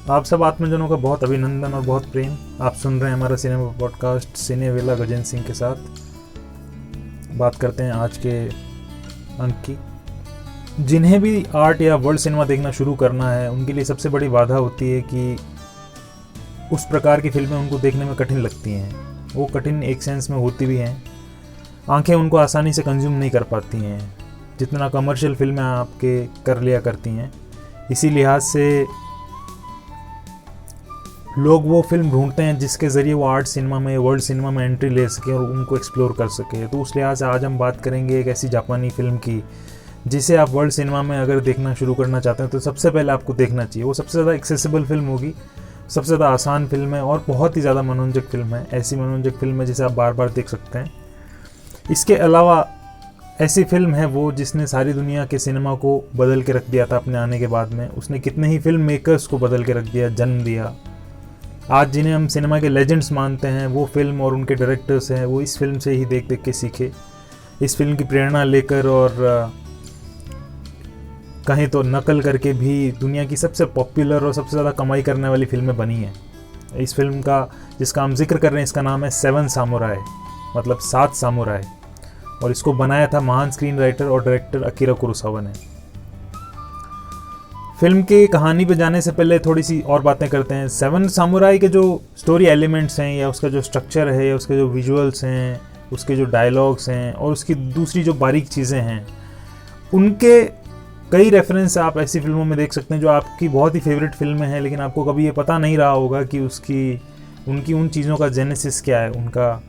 आप सब आत्मजनों का बहुत अभिनंदन और बहुत प्रेम। आप सुन रहे हैं हमारा सिनेमा पॉडकास्ट सिने वेला गजेंद्र सिंह के साथ। बात करते हैं आज के अंक की। जिन्हें भी आर्ट या वर्ल्ड सिनेमा देखना शुरू करना है, उनके लिए सबसे बड़ी बाधा होती है कि उस प्रकार की फिल्में उनको देखने में कठिन लगती हैं। वो कठिन एक सेंस में होती भी हैं। आंखें उनको आसानी से कंज्यूम नहीं कर पाती हैं जितना कमर्शियल फिल्में आपके कर लिया करती हैं। इसी लिहाज से लोग वो फिल्म ढूंढते हैं जिसके ज़रिए वो आर्ट सिनेमा में, वर्ल्ड सिनेमा में एंट्री ले सके और उनको एक्सप्लोर कर सके। तो उस लिहाज से आज हम बात करेंगे एक ऐसी जापानी फिल्म की जिसे आप वर्ल्ड सिनेमा में अगर देखना शुरू करना चाहते हैं तो सबसे पहले आपको देखना चाहिए। वो सबसे ज़्यादा एक्सेसिबल फिल्म होगी, सबसे ज़्यादा आसान फिल्म है और बहुत ही ज़्यादा मनोरंजक फिल्म है। ऐसी मनोरंजक फिल्म है जिसे आप बार बार देख सकते हैं। इसके अलावा ऐसी फिल्म है वो जिसने सारी दुनिया के सिनेमा को बदल के रख दिया था अपने आने के बाद में। उसने कितने ही फिल्म मेकर्स को बदल के रख दिया, जन्म दिया। आज जिन्हें हम सिनेमा के लेजेंड्स मानते हैं, वो फिल्म और उनके डायरेक्टर्स हैं, वो इस फिल्म से ही देख देख के सीखे। इस फिल्म की प्रेरणा लेकर और कहीं तो नकल करके भी दुनिया की सबसे पॉपुलर और सबसे ज़्यादा कमाई करने वाली फिल्में बनी हैं। इस फिल्म का जिसका हम जिक्र कर रहे हैं, इसका नाम है 7 सामुराई, मतलब 7 सामुराई। और इसको बनाया था महान स्क्रीन राइटर और डायरेक्टर अकीरा कुरोसावा ने। फिल्म की कहानी पे जाने से पहले थोड़ी सी और बातें करते हैं। 7 सामुराई के जो स्टोरी एलिमेंट्स हैं या उसका जो स्ट्रक्चर है या उसके जो विजुअल्स हैं, उसके जो डायलॉग्स हैं और उसकी दूसरी जो बारीक चीज़ें हैं, उनके कई रेफरेंस आप ऐसी फिल्मों में देख सकते हैं जो आपकी बहुत ही फेवरेट फिल्में हैं, लेकिन आपको कभी ये पता नहीं रहा होगा कि उनकी उन चीज़ों का जेनेसिस क्या है, उनका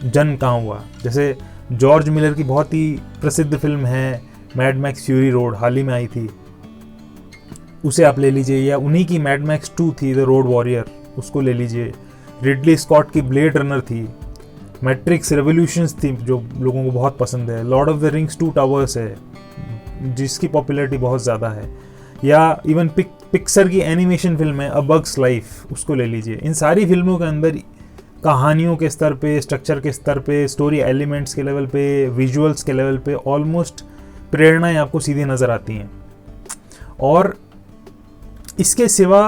जन्म कहाँ हुआ। जैसे जॉर्ज मिलर की बहुत ही प्रसिद्ध फिल्म है मैड मैक्स फ्यूरी रोड, हाल ही में आई थी, उसे आप ले लीजिए। या उन्हीं की मैड मैक्स 2 थी, द रोड वॉरियर, उसको ले लीजिए। रिडली स्कॉट की ब्लेड रनर थी। मैट्रिक्स रेवोल्यूशंस थी जो लोगों को बहुत पसंद है। Lord of the rings 2 towers है जिसकी पॉपुलैरिटी बहुत ज़्यादा है। या इवन पिक्सर की एनिमेशन फिल्म है अ बग्स लाइफ, उसको ले लीजिए। इन सारी फिल्मों के अंदर कहानियों के स्तर पे, स्ट्रक्चर के स्तर पे, स्टोरी एलिमेंट्स के लेवल पे, विजुअल्स के लेवल पे ऑलमोस्ट प्रेरणाएं आपको सीधी नज़र आती हैं। और इसके सिवा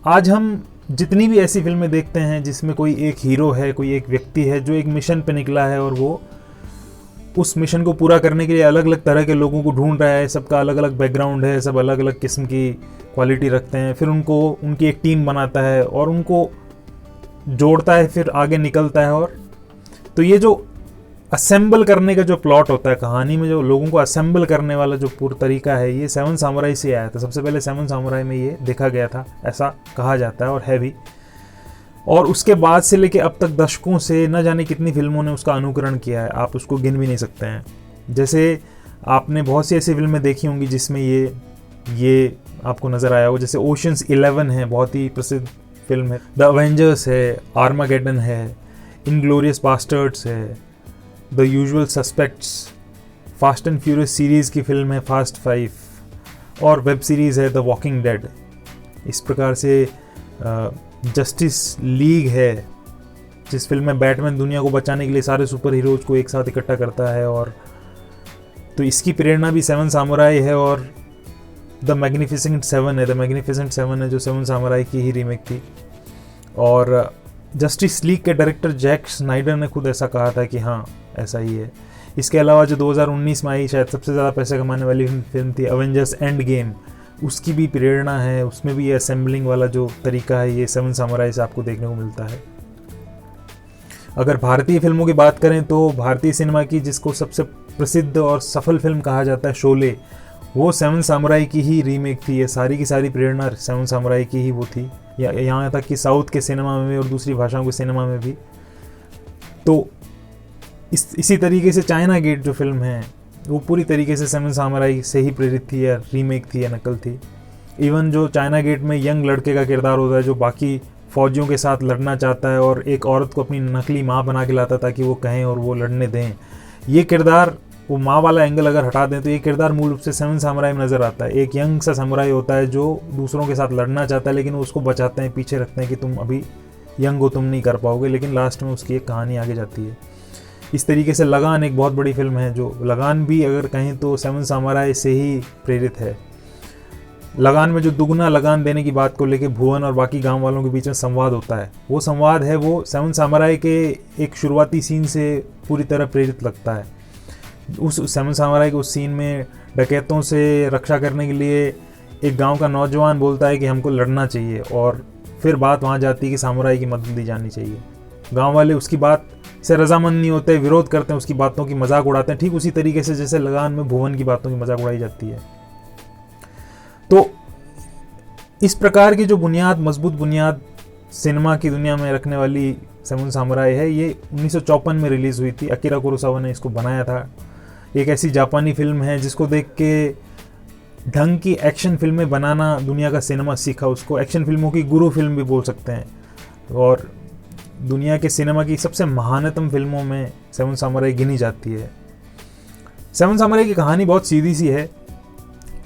आज हम जितनी भी ऐसी फिल्में देखते हैं जिसमें कोई एक हीरो है, कोई एक व्यक्ति है जो एक मिशन पे निकला है और वो उस मिशन को पूरा करने के लिए अलग अलग तरह के लोगों को ढूंढ रहा है। सबका अलग अलग बैकग्राउंड है, सब अलग अलग किस्म की क्वालिटी रखते हैं। फिर उनको उनकी एक टीम बनाता है और उनको जोड़ता है, फिर आगे निकलता है। और तो ये जो असेंबल करने का जो प्लॉट होता है कहानी में, जो लोगों को असेंबल करने वाला जो पूरा तरीका है, ये 7 सामुराई से आया था। सबसे पहले 7 सामुराई में ये देखा गया था, ऐसा कहा जाता है और है भी। और उसके बाद से लेके अब तक दशकों से न जाने कितनी फिल्मों ने उसका अनुकरण किया है, आप उसको गिन भी नहीं सकते हैं। जैसे आपने बहुत सी ऐसी फिल्में देखी होंगी जिसमें ये आपको नज़र आया हो। जैसे ओशंस 11 है, बहुत ही प्रसिद्ध फिल्म है। द अवेंजर्स है, आर्मागेडन है, इनग्लोरियस बास्टर्ड्स है, the usual suspects, fast and furious series की फिल्म है फास्ट 5 और वेब सीरीज़ है द वॉकिंग डेड। इस प्रकार से जस्टिस लीग है जिस फिल्म में बैटमैन दुनिया को बचाने के लिए सारे सुपर हीरोज को एक साथ इकट्ठा करता है। और तो इसकी प्रेरणा भी 7 सामुराई है। और द मैग्निफिसेंट 7 है, द मैग्निफिसेंट 7 है जो 7 सामुराई की ही रीमेक थी। और जस्टिस लीग के डायरेक्टर जैक स्नाइडर ने खुद ऐसा कहा था कि हाँ ऐसा ही है। इसके अलावा जो 2019 में आई शायद सबसे ज़्यादा पैसे कमाने वाली फिल्म थी अवेंजर्स एंड गेम, उसकी भी प्रेरणा है। उसमें भी ये असेंबलिंग वाला जो तरीका है ये 7 सामुराई से आपको देखने को मिलता है। अगर भारतीय फिल्मों की बात करें तो भारतीय सिनेमा की जिसको सबसे प्रसिद्ध और सफल फिल्म कहा जाता है शोले, वो 7 सामुराई की ही रीमेक थी। ये सारी की सारी प्रेरणा 7 सामुराई की ही वो थी, या यहाँ तक कि साउथ के सिनेमा में और दूसरी भाषाओं के सिनेमा में भी। तो इसी तरीके से चाइना गेट जो फिल्म है वो पूरी तरीके से 7 सामुराई से ही प्रेरित थी, या रीमेक थी, या नकल थी। इवन जो चाइना गेट में यंग लड़के का किरदार होता है जो बाकी फौजियों के साथ लड़ना चाहता है और एक औरत को अपनी नकली माँ बना के लाता ताकि वो कहें और वो लड़ने दें, ये किरदार, वो माँ वाला एंगल अगर हटा दें तो ये किरदार मूल रूप से 7 सामुराई में नज़र आता है। एक यंग सा सामुराई होता है जो दूसरों के साथ लड़ना चाहता है, लेकिन वो उसको बचाते हैं, पीछे रखते हैं कि तुम अभी यंग हो, तुम नहीं कर पाओगे, लेकिन लास्ट में उसकी एक कहानी आगे जाती है। इस तरीके से लगान एक बहुत बड़ी फिल्म है, जो लगान भी अगर कहें तो 7 सामुराई से ही प्रेरित है। लगान में जो दुगना लगान देने की बात को लेके भुवन और बाकी गांव वालों के बीच में संवाद होता है, वो संवाद है वो सेवन सामुराई के एक शुरुआती सीन से पूरी तरह प्रेरित लगता है। उस सेवन सामुराई के उस सीन में डकैतों से रक्षा करने के लिए एक गांव का नौजवान बोलता है कि हमको लड़ना चाहिए, और फिर बात वहाँ जाती है कि सामुराई की मदद दी जानी चाहिए। गांव वाले उसकी बात से रजामंद नहीं होते, विरोध करते हैं, उसकी बातों की मजाक उड़ाते हैं, ठीक उसी तरीके से जैसे लगान में भुवन की बातों की मजाक उड़ाई जाती है। तो इस प्रकार की जो बुनियाद, मजबूत बुनियाद सिनेमा की दुनिया में रखने वाली सेवन सामुराई है, ये 1954 में रिलीज़ हुई थी। अकीरा कुरोसावा ने इसको बनाया था। एक ऐसी जापानी फिल्म है जिसको देख के ढंग की एक्शन फिल्में बनाना दुनिया का सिनेमा सीखा। उसको एक्शन फिल्मों की गुरु फिल्म भी बोल सकते हैं, और दुनिया के सिनेमा की सबसे महानतम फिल्मों में सेवन सामुराई गिनी जाती है। सेवन सामुराई की कहानी बहुत सीधी सी है।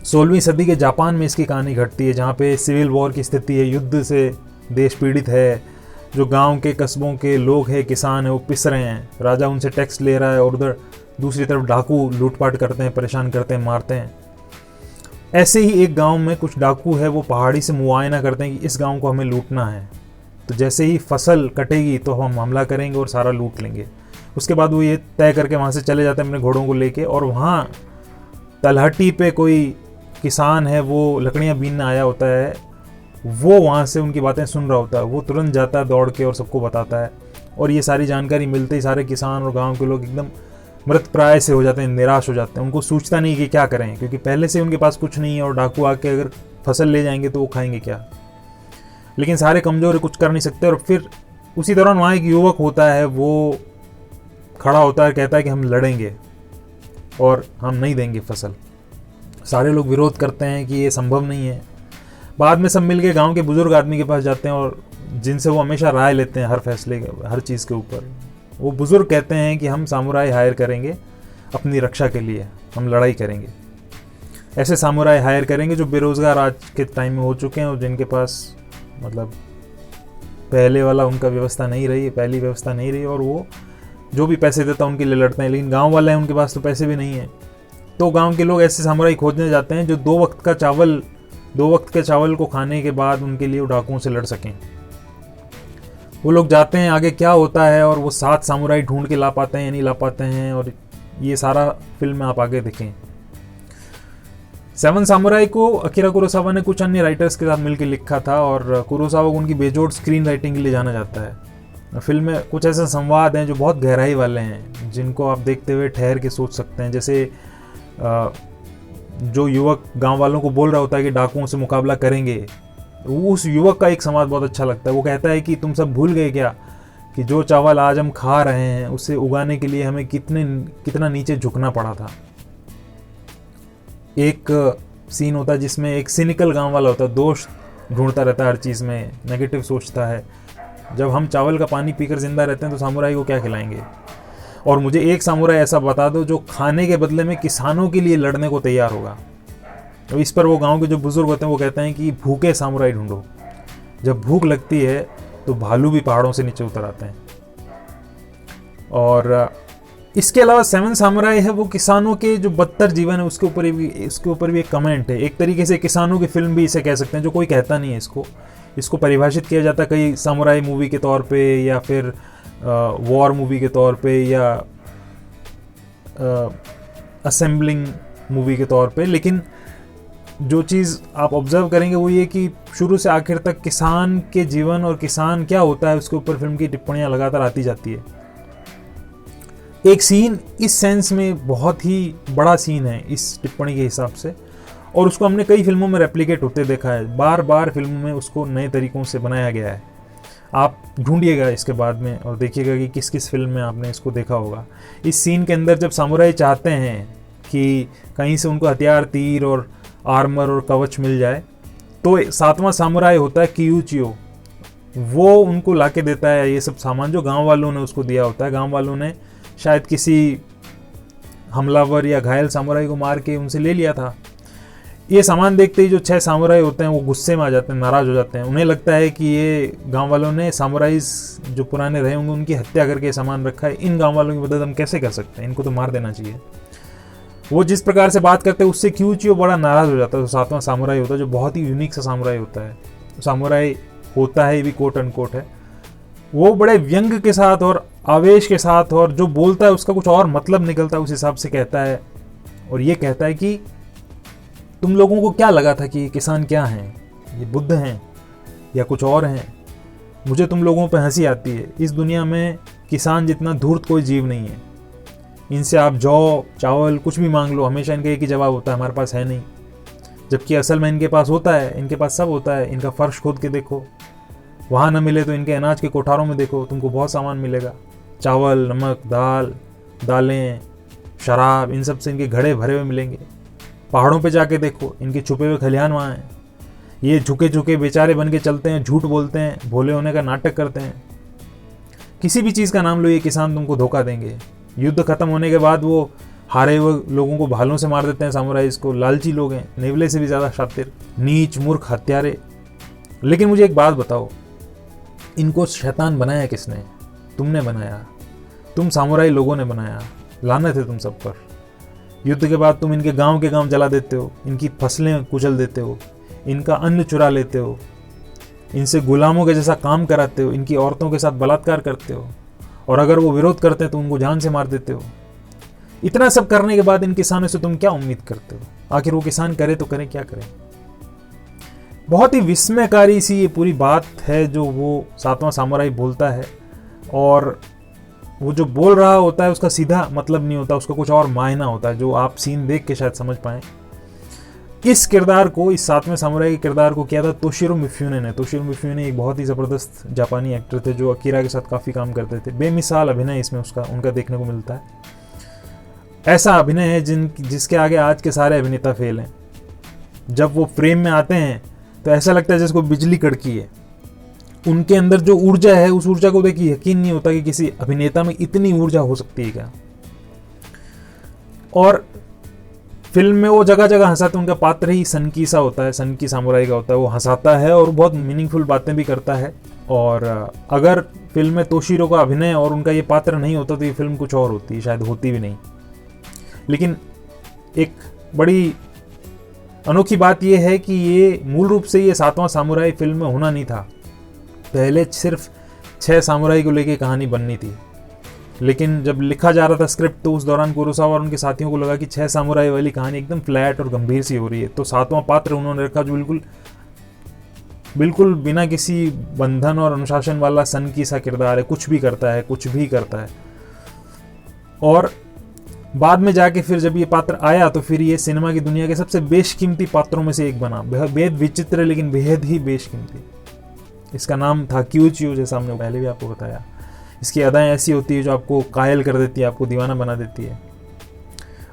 16वीं सदी के जापान में इसकी कहानी घटती है, जहाँ पे सिविल वॉर की स्थिति है, युद्ध से देश पीड़ित है। जो गांव के कस्बों के लोग हैं, किसान हैं, वो पिस रहे हैं, राजा उनसे टैक्स ले रहा है, और उधर दूसरी तरफ डाकू लूटपाट करते हैं, परेशान करते हैं, मारते हैं। ऐसे ही एक गांव में कुछ डाकू है, वो पहाड़ी से मुआयना करते हैं कि इस गांव को हमें लूटना है, तो जैसे ही फसल कटेगी तो हम हमला करेंगे और सारा लूट लेंगे। उसके बाद वो ये तय करके वहाँ से चले जाते हैं अपने घोड़ों को लेके, और वहाँ तलहटी पे कोई किसान है, वो लकड़ियाँ बीनने आया होता है, वो वहाँ से उनकी बातें सुन रहा होता है। वो तुरंत जाता है दौड़ के और सबको बताता है, और ये सारी जानकारी मिलते ही सारे किसान और गांव के लोग एकदम मृत प्राय से हो जाते हैं, निराश हो जाते हैं। उनको सूझता नहीं कि क्या करें, क्योंकि पहले से उनके पास कुछ नहीं है, और डाकू आके अगर फसल ले जाएंगे तो वो खाएंगे क्या। लेकिन सारे कमज़ोर, कुछ कर नहीं सकते। और फिर उसी दौरान वहाँ एक युवक होता है, वो खड़ा होता है, कहता है कि हम लड़ेंगे और हम नहीं देंगे फसल। सारे लोग विरोध करते हैं कि ये संभव नहीं है। बाद में सब मिलके गांव के बुजुर्ग आदमी के पास जाते हैं, और जिनसे वो हमेशा राय लेते हैं हर फैसले, हर चीज़ के ऊपर। वो बुजुर्ग कहते हैं कि हम सामुराई हायर करेंगे अपनी रक्षा के लिए, हम लड़ाई करेंगे। ऐसे सामुराई हायर करेंगे जो बेरोज़गार आज के टाइम में हो चुके हैं, और जिनके पास मतलब पहले वाला उनका व्यवस्था नहीं रही, पहली व्यवस्था नहीं रही, और वो जो भी पैसे देता उनके लिए लड़ते हैं। लेकिन गांव वाले हैं, उनके पास तो पैसे भी नहीं है, तो गांव के लोग ऐसे सामुराई खोजने जाते हैं जो दो वक्त के चावल को खाने के बाद उनके लिए डाकुओं से लड़ सकें। वो लोग जाते हैं, आगे क्या होता है, और वो 7 सामुराई ढूंढ के ला पाते हैं या नहीं ला पाते हैं, और ये सारा फिल्म में आप आगे देखें। सेवन सामुराई को अकीरा कुरोसावा ने कुछ अन्य राइटर्स के साथ मिलकर लिखा था, और कुरोसावा को उनकी बेजोड़ स्क्रीन राइटिंग के लिए जाना जाता है। फिल्म में कुछ ऐसे संवाद हैं जो बहुत गहराई वाले हैं, जिनको आप देखते हुए ठहर के सोच सकते हैं। जैसे जो युवक गांव वालों को बोल रहा होता है कि डाकुओं से मुकाबला करेंगे, उस युवक का एक संवाद बहुत अच्छा लगता है। वो कहता है कि तुम सब भूल गए क्या कि जो चावल आज हम खा रहे हैं उसे उगाने के लिए हमें कितना नीचे झुकना पड़ा था। एक सीन होता है जिसमें एक सिनिकल गांव वाला होता है, दोष ढूंढता रहता है, हर चीज़ में नेगेटिव सोचता है। जब हम चावल का पानी पीकर जिंदा रहते हैं तो सामुराई को क्या खिलाएंगे। और मुझे एक सामुराई ऐसा बता दो जो खाने के बदले में किसानों के लिए लड़ने को तैयार होगा। तो इस पर वो गांव के जो बुजुर्ग होते हैं वो कहते हैं कि भूखे सामुराई ढूंढो। जब भूख लगती है तो भालू भी पहाड़ों से नीचे उतर आते हैं। और इसके अलावा सेवन सामुराई है वो किसानों के जो बदतर जीवन है उसके ऊपर भी एक कमेंट है। एक तरीके से किसानों की फिल्म भी इसे कह सकते हैं, जो कोई कहता नहीं है इसको परिभाषित किया जाता है कई सामुराई मूवी के तौर पे, या फिर वॉर मूवी के तौर पे, या असेंबलिंग मूवी के तौर पे। लेकिन जो चीज़ आप ऑब्जर्व करेंगे वो ये कि शुरू से आखिर तक किसान के जीवन और किसान क्या होता है उसके ऊपर फिल्म की टिप्पणियाँ लगातार आती जाती है। एक सीन इस सेंस में बहुत ही बड़ा सीन है इस टिप्पणी के हिसाब से, और उसको हमने कई फिल्मों में रेप्लिकेट होते देखा है। बार बार फिल्मों में उसको नए तरीक़ों से बनाया गया है। आप ढूंढिएगा इसके बाद में और देखिएगा कि किस किस फिल्म में आपने इसको देखा होगा। इस सीन के अंदर जब सामुराई चाहते हैं कि कहीं से उनको हथियार, तीर और आर्मर और कवच मिल जाए, तो 7वां सामुराई होता है कियूचियो, वो उनको लाके देता है ये सब सामान जो गांव वालों ने उसको दिया होता है। गांव वालों ने शायद किसी हमलावर या घायल सामुराई को मार के उनसे ले लिया था। ये सामान देखते ही जो 6 सामुराई होते हैं वो गुस्से में आ जाते हैं, नाराज़ हो जाते हैं। उन्हें लगता है कि ये गांव वालों ने सामुराइज जो पुराने रहे होंगे उनकी हत्या करके सामान रखा है। इन गांव वालों की मदद हम कैसे कर सकते हैं, इनको तो मार देना चाहिए। वो जिस प्रकार से बात करते हैं उससे क्यूचियो बड़ा नाराज हो जाता है। तो सातवां सामुराई होता है जो बहुत ही यूनिक सा सामुराई होता है, सामुराई होता है भी कोट अनकोट है, वो बड़े व्यंग के साथ और आवेश के साथ और जो बोलता है उसका कुछ और मतलब निकलता है उस हिसाब से कहता है। और ये कहता है कि तुम लोगों को क्या लगा था कि किसान क्या हैं, ये बुद्ध हैं या कुछ और हैं? मुझे तुम लोगों पे हंसी आती है। इस दुनिया में किसान जितना धूर्त कोई जीव नहीं है। इनसे आप जौ चावल कुछ भी मांग लो, हमेशा इनका एक ही जवाब होता है, हमारे पास है नहीं। जबकि असल में इनके पास होता है, इनके पास सब होता है। इनका फर्श खोद के देखो, वहाँ न मिले तो इनके अनाज के कोठारों में देखो, तुमको बहुत सामान मिलेगा। चावल, नमक, दालें, शराब, इन सब से इनके घड़े भरे हुए मिलेंगे। पहाड़ों पे जाके देखो, इनके छुपे हुए खलिहान वहाँ हैं। ये झुके झुके बेचारे बन के चलते हैं, झूठ बोलते हैं, भोले होने का नाटक करते हैं। किसी भी चीज़ का नाम लो, ये किसान तुमको धोखा देंगे। युद्ध खत्म होने के बाद वो हारे हुए लोगों को भालों से मार देते हैं सामुराइज को। लालची लोग हैं, नेवले से भी ज़्यादा शातिर, नीच मूर्ख हत्यारे। लेकिन मुझे एक बात बताओ, इनको शैतान बनाया किसने? तुमने बनाया, तुम सामुराई लोगों ने बनाया। लानत है तुम सब पर। युद्ध के बाद तुम इनके गांव के गांव जला देते हो, इनकी फसलें कुचल देते हो, इनका अन्न चुरा लेते हो, इनसे गुलामों के जैसा काम कराते हो, इनकी औरतों के साथ बलात्कार करते हो, और अगर वो विरोध करते हैं तो उनको जान से मार देते हो। इतना सब करने के बाद इन किसानों से तुम क्या उम्मीद करते हो? आखिर वो किसान करे तो करे क्या करे? बहुत ही विस्मयकारी सी ये पूरी बात है जो वो सातवां सामुराई बोलता है। और वो जो बोल रहा होता है उसका सीधा मतलब नहीं होता, उसका कुछ और मायना होता है जो आप सीन देख के शायद समझ पाएं। इस किरदार को, इस सातवें सामुराई के किरदार को किया था तोशिरो मिफ्यूने ने। तोशिरो मिफ्यूने एक बहुत ही ज़बरदस्त जापानी एक्टर थे जो अकीरा के साथ काफ़ी काम करते थे। बेमिसाल अभिनय इसमें उनका देखने को मिलता है। ऐसा अभिनय है जिसके आगे आज के सारे अभिनेता फेल हैं। जब वो फ्रेम में आते हैं तो ऐसा लगता है जैसे कोई बिजली कड़की है। उनके अंदर जो ऊर्जा है, उस ऊर्जा को देख के यकीन नहीं होता कि किसी अभिनेता में इतनी ऊर्जा हो सकती है क्या। और फिल्म में वो जगह जगह हंसाते, उनका पात्र ही सनकी सा होता है, सनकी सामुराई का होता है। वो हंसाता है और बहुत मीनिंगफुल बातें भी करता है। और अगर फिल्म में तोशिरो का अभिनय और उनका ये पात्र नहीं होता तो ये फिल्म कुछ और होती, शायद होती भी नहीं। लेकिन एक बड़ी अनोखी बात यह है कि ये मूल रूप से ये सातवां सामुराई फिल्म में होना नहीं था। पहले सिर्फ 6 सामुराई को लेके कहानी बननी थी, लेकिन जब लिखा जा रहा था स्क्रिप्ट तो उस दौरान कुरोसावा और उनके साथियों को लगा कि 6 सामुराई वाली कहानी एकदम फ्लैट और गंभीर सी हो रही है। तो सातवां पात्र उन्होंने रखा जो बिल्कुल बिना किसी बंधन और अनुशासन वाला सनकी सा किरदार है, कुछ भी करता है, कुछ भी करता है। और बाद में जाके फिर जब ये पात्र आया तो फिर ये सिनेमा की दुनिया के सबसे बेशकीमती पात्रों में से एक बना। बेहद विचित्र लेकिन बेहद ही बेशकीमती। इसका नाम था क्यूचियो, जैसा हमने पहले भी आपको बताया। इसकी अदाएं ऐसी होती है जो आपको कायल कर देती है, आपको दीवाना बना देती है।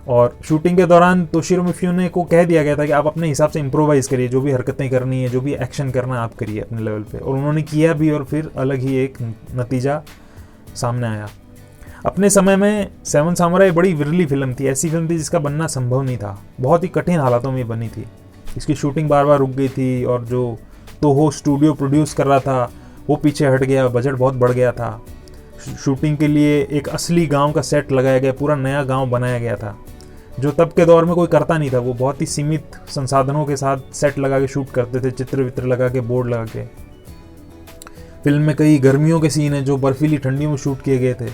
और शूटिंग के दौरान तोशिरो मिफ्यूने को कह दिया गया था कि आप अपने हिसाब से इम्प्रोवाइज करिए, जो भी हरकतें करनी है, जो भी एक्शन करना है आप करिए अपने लेवल पे। और उन्होंने किया भी और फिर अलग ही एक नतीजा सामने आया। अपने समय में 7 सामुराई बड़ी विरली फिल्म थी, ऐसी फिल्म थी जिसका बनना संभव नहीं था। बहुत ही कठिन हालातों में बनी थी। इसकी शूटिंग बार बार रुक गई थी और जो तोहो स्टूडियो प्रोड्यूस कर रहा था वो पीछे हट गया, बजट बहुत बढ़ गया था। शूटिंग के लिए एक असली गांव का सेट लगाया गया, पूरा नया गांव बनाया गया था जो तब के दौर में कोई करता नहीं था। वो बहुत ही सीमित संसाधनों के साथ सेट लगा के शूट करते थे, चित्र वित्र लगा के, बोर्ड लगा के। फिल्म में कई गर्मियों के सीन हैं जो बर्फीली ठंडियों में शूट किए गए थे।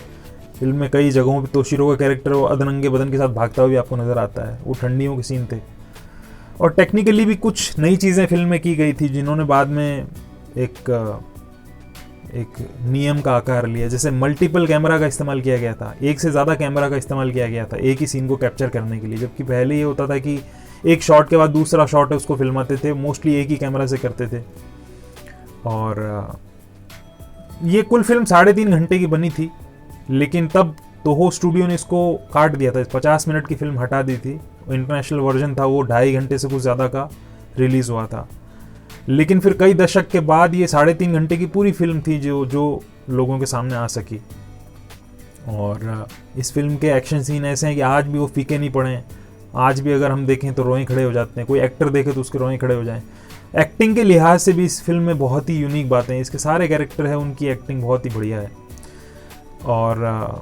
फिल्म में कई जगहों पे तोशिरो का कैरेक्टर वो अधनंगे बदन के साथ भागता हुआ भी आपको नजर आता है। वो ठंडियों के सीन थे। और टेक्निकली भी कुछ नई चीज़ें फिल्म में की गई थी जिन्होंने बाद में एक नियम का आकार लिया। जैसे मल्टीपल कैमरा का इस्तेमाल किया गया था, एक से ज़्यादा कैमरा का इस्तेमाल किया गया था एक ही सीन को कैप्चर करने के लिए। जबकि पहले ये होता था कि एक शॉट के बाद दूसरा शॉट है उसको फिल्माते थे, मोस्टली एक ही कैमरा से करते थे। और ये कुल फिल्म 3.5 घंटे की बनी थी, लेकिन तब तोहो स्टूडियो ने इसको काट दिया था। 50 मिनट की फिल्म हटा दी थी। इंटरनेशनल वर्जन था वो 2.5 घंटे से कुछ ज़्यादा का रिलीज़ हुआ था। लेकिन फिर कई दशक के बाद ये 3.5 घंटे की पूरी फिल्म थी जो लोगों के सामने आ सकी। और इस फिल्म के एक्शन सीन ऐसे हैं कि आज भी वो फीके नहीं पड़े हैं। आज भी अगर हम देखें तो रोएं खड़े हो जाते हैं, कोई एक्टर देखे तो उसके रोएं खड़े हो जाएं। एक्टिंग के लिहाज से भी इस फिल्म में बहुत ही यूनिक बातें हैं। इसके सारे कैरेक्टर हैं, उनकी एक्टिंग बहुत ही बढ़िया है। और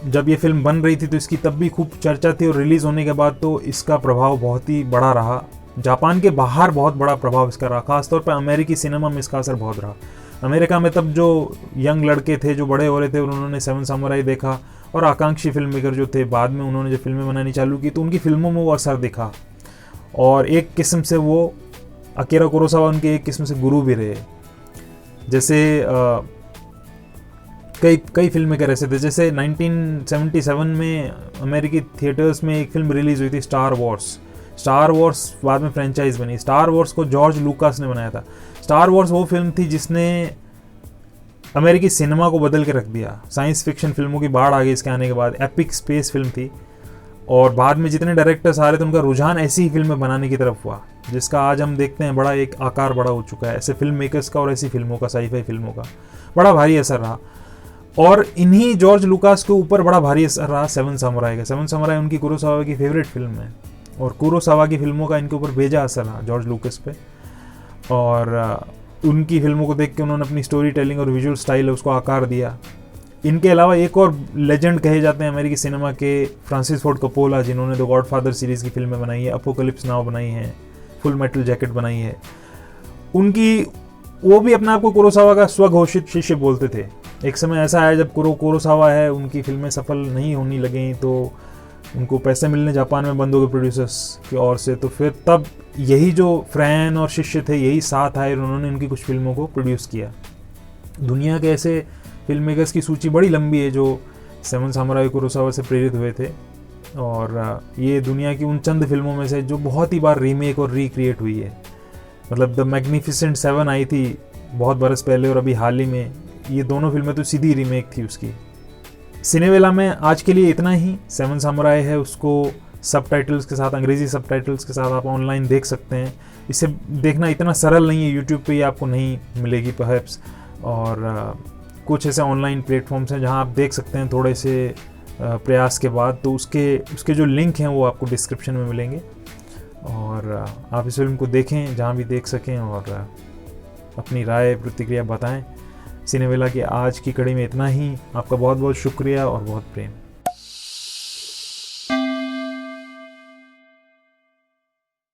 जब ये फिल्म बन रही थी तो इसकी तब भी खूब चर्चा थी, और रिलीज़ होने के बाद तो इसका प्रभाव बहुत ही बड़ा रहा। जापान के बाहर बहुत बड़ा प्रभाव इसका रहा, खासतौर पर अमेरिकी सिनेमा में इसका असर बहुत रहा। अमेरिका में तब जो यंग लड़के थे जो बड़े हो रहे थे, उन्होंने सेवन सामुराई देखा, और आकांक्षी फिल्म मेकर जो थे बाद में उन्होंने जो फिल्में बनानी चालू की तो उनकी फिल्मों में वो असर दिखा, और एक किस्म से वो अकीरा कुरोसावा उनके एक किस्म से गुरु भी रहे। जैसे कई फिल्म मेकर ऐसे थे, जैसे 1977 में अमेरिकी थिएटर्स में एक फिल्म रिलीज़ हुई थी स्टार वॉर्स बाद में फ्रेंचाइज बनी। स्टार वॉर्स को जॉर्ज लूकास ने बनाया था। स्टार वॉर्स वो फिल्म थी जिसने अमेरिकी सिनेमा को बदल के रख दिया। साइंस फिक्शन फिल्मों की बाढ़ आ गई इसके आने के बाद, एपिक स्पेस फिल्म थी, और बाद में जितने डायरेक्टर्स आ रहे थे उनका रुझान ऐसी ही फिल्में बनाने की तरफ हुआ, जिसका आज हम देखते हैं बड़ा एक आकार बड़ा हो चुका है। ऐसे फिल्म मेकर्स का और ऐसी फिल्मों का, साईफाई फिल्मों का बड़ा भारी असर रहा, और इन्हीं जॉर्ज लुकास के ऊपर बड़ा भारी असर रहा सेवन सामुराई का। सेवन सामुराई उनकी कुरोसावा की फेवरेट फिल्म है, और कुरोसावा की फिल्मों का इनके ऊपर बेजा असर रहा जॉर्ज लुकास पे, और उनकी फिल्मों को देख के उन्होंने अपनी स्टोरी टेलिंग और विजुअल स्टाइल है उसको आकार दिया। इनके अलावा एक और लेजेंड कहे जाते हैं अमेरिकी सिनेमा के, फ्रांसिस फोर्ड कपोला, जिन्होंने द गॉडफादर सीरीज़ की फिल्में बनाई है, अपोकलिप्स नाउ बनाई है, फुल मेटल जैकेट बनाई है। उनकी वो भी अपने आप को कुरोसावा का स्वघोषित शिष्य बोलते थे। एक समय ऐसा आया जब कुरोसावा है उनकी फिल्में सफल नहीं होने लगीं, तो उनको पैसे मिलने जापान में बंद हो गए प्रोड्यूसर्स की ओर से, तो फिर तब यही जो फैन और शिष्य थे यही साथ आए और उन्होंने उनकी कुछ फिल्मों को प्रोड्यूस किया। दुनिया के ऐसे फिल्म मेकर्स की सूची बड़ी लंबी है जो सेवन सामुराई कुरोसावा से प्रेरित हुए थे, और ये दुनिया की उन चंद फिल्मों में से जो बहुत ही बार रीमेक और रिक्रिएट हुई है। मतलब द मैग्निफिसेंट सेवन आई थी बहुत बरस पहले, और अभी हाल ही में ये दोनों फिल्में तो सीधी रीमेक थी उसकी। सिनेवेला में आज के लिए इतना ही। सेवन सामुराई है, उसको सबटाइटल्स के साथ, अंग्रेजी सबटाइटल्स के साथ आप ऑनलाइन देख सकते हैं। इसे देखना इतना सरल नहीं है, यूट्यूब पे ये आपको नहीं मिलेगी परहैप्स, और कुछ ऐसे ऑनलाइन प्लेटफॉर्म्स हैं जहां आप देख सकते हैं थोड़े से प्रयास के बाद। तो उसके जो लिंक हैं वो आपको डिस्क्रिप्शन में मिलेंगे, और आप इस फिल्म को देखें जहां भी देख सकें, और अपनी राय प्रतिक्रिया बताएं। सिनेवेला की आज की कड़ी में इतना ही। आपका बहुत बहुत शुक्रिया और बहुत प्रेम।